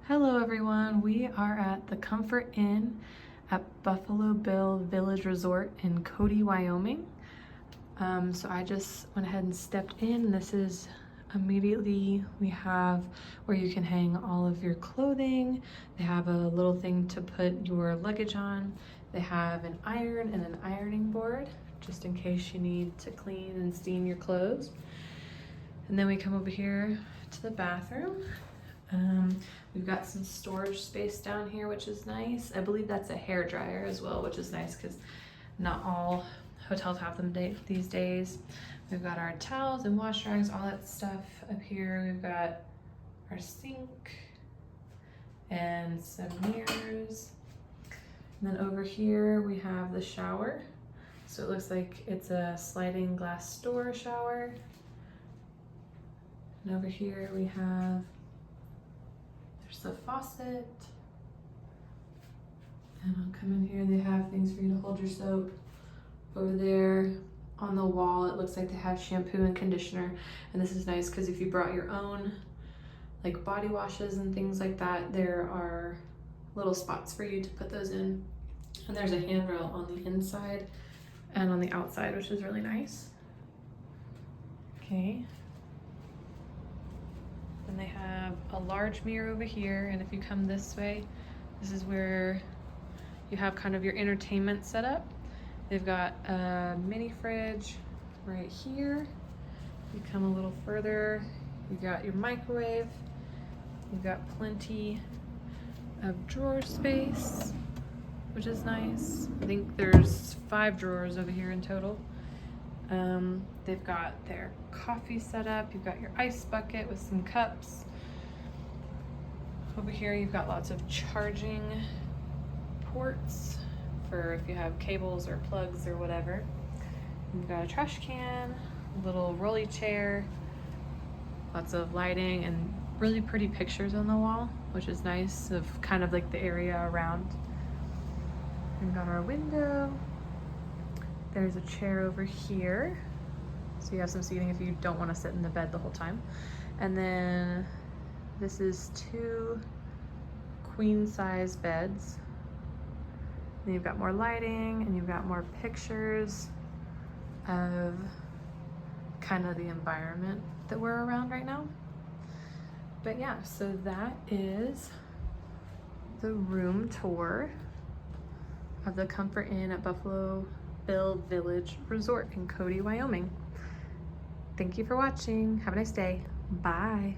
Hello everyone, we are at the Comfort Inn at Buffalo Bill Village Resort in Cody, Wyoming. So I just went ahead and stepped in. This is immediately, we have where you can hang all of your clothing. They have a little thing to put your luggage on. They have an iron and an ironing board, just in case you need to clean and steam your clothes. And then we come over here to the bathroom. We've got some storage space down here, which is nice. I believe that's a hair dryer as well, which is nice because not all hotels have them these days. We've got our towels and wash rags, all that stuff up here. We've got our sink and some mirrors. And then over here we have the shower. So it looks like it's a sliding glass door shower. And over here we have the faucet, and I'll come in here. They have things for you to hold your soap. Over there on the wall it looks like they have shampoo and conditioner, and this is nice because if you brought your own like body washes and things like that, there are little spots for you to put those in. And there's a handrail on the inside and on the outside, which is really nice. Okay. And they have a large mirror over here, and if you come this way, this is where you have kind of your entertainment set up. They've got a mini fridge right here. You come a little further, you got your microwave. You've got plenty of drawer space, which is nice. I think there's 5 drawers over here in total. They've got their coffee set up. You've got your ice bucket with some cups. Over here you've got lots of charging ports for if you have cables or plugs or whatever. You've got a trash can, a little rolly chair, lots of lighting, and really pretty pictures on the wall, which is nice of kind of like the area around. We've got our window. There's a chair over here, so you have some seating if you don't want to sit in the bed the whole time. And then this is 2 queen size beds. Then you've got more lighting, and you've got more pictures of kind of the environment that we're around right now. But yeah, so that is the room tour of the Comfort Inn at Buffalo Bill Village Resort in Cody, Wyoming. Thank you for watching. Have a nice day. Bye.